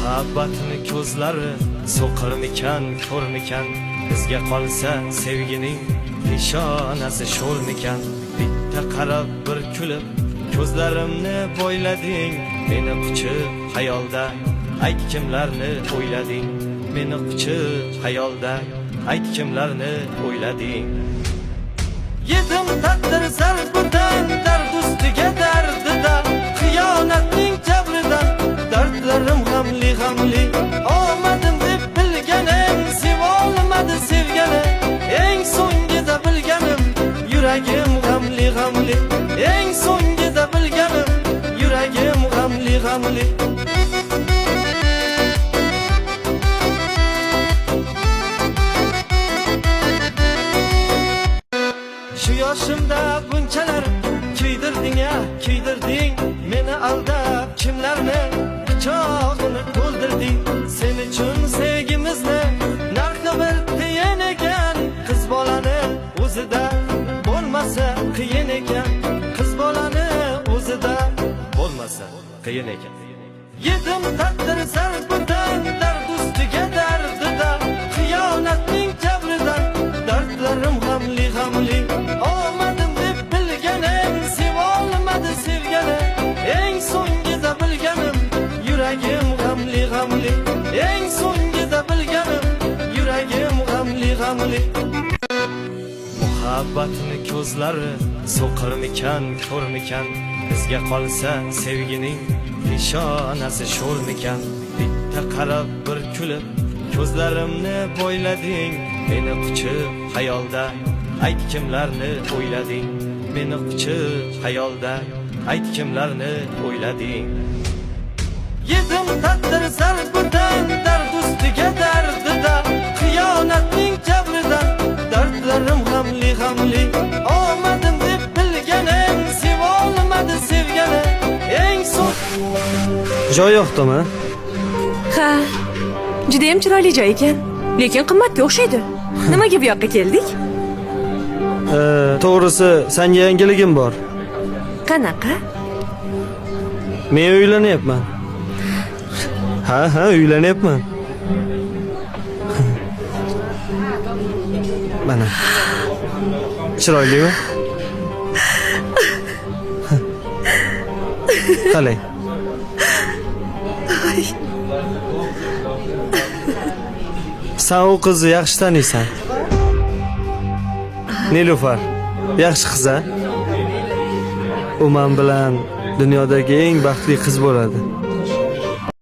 Muhabbatni ko'zlari so'qirmikan, ko'rmikan? Bizga qolsa sevgining nishonasi sho'rmikan? Bitta qarab bir kulib ko'zlarimni bo'ylading. Meni quchib xayolda ayt kimlarni o'ylading? Meni quchib xayolda ayt kimlarni o'ylading? Yedim taqdir zarbidan, dard ustiga dardida, xiyonatning jabridan dardlarim g'amli g'amli. Omadim deb bilganim sevolmadi sevgani, eng so'ngida bilganim yuragim g'amli g'amli. Eng so'ngida bilganim yuragim g'amli g'amli. Shu yoshimda bunchalar kuydirding-a, kuydirding. Meni aldab kimlarni pichog'ini to'ldirding. Sen uchun sevgimizni narxi bir tiyin ekan. Qiz bolani o'zida bo'lmasa qiyin ekan. Qiz bolani o'zida bo'lmasa qiyin ekan. Yedim taqdir zarbidan, dard ustiga dardida, xiyonatning jabridan dardlarim g'amli g'amli. Omadim deb bilganim sevolmadi sevgani, eng so'ngida bilganim yuragim g'amli g'amli. Eng so'ngida bilganim yuragim g'amli g'amli. Muhabbatni ko'zlari so'qirmikan, ko'rmikan? Bizga qolsa sevgining nishonasi sho'rmikan? Bitta qarab bir kulib ko'zlarimni bo'ylading. Meni quchib xayolda ayt kimlarni o'ylading? Meni quchib xayolda ayt kimlarni o'ylading? Yedim taqdir zarbidan, dard ustiga dardida, xiyonatning jabridan dardlarim g'amli g'amli. Omadim deb bilganim sevolmadi sevgani, eng Joy yo'qdimi? Ha, judayam chiroyli joy ekan, lekin qimmatga o'xshaydi. Nimaga bu yoqqa keldik? To'g'risi, senga yangiligim bor. Qanaqa? Men uylanyapman. Ha, uylanyapman. Mana. Chiroylimi? Qalay. Sen o qizni yaxshi taniysan. Nilufar, yaxshi qiz-a? U men bilan dunyodagi eng baxtli qiz bo'ladi.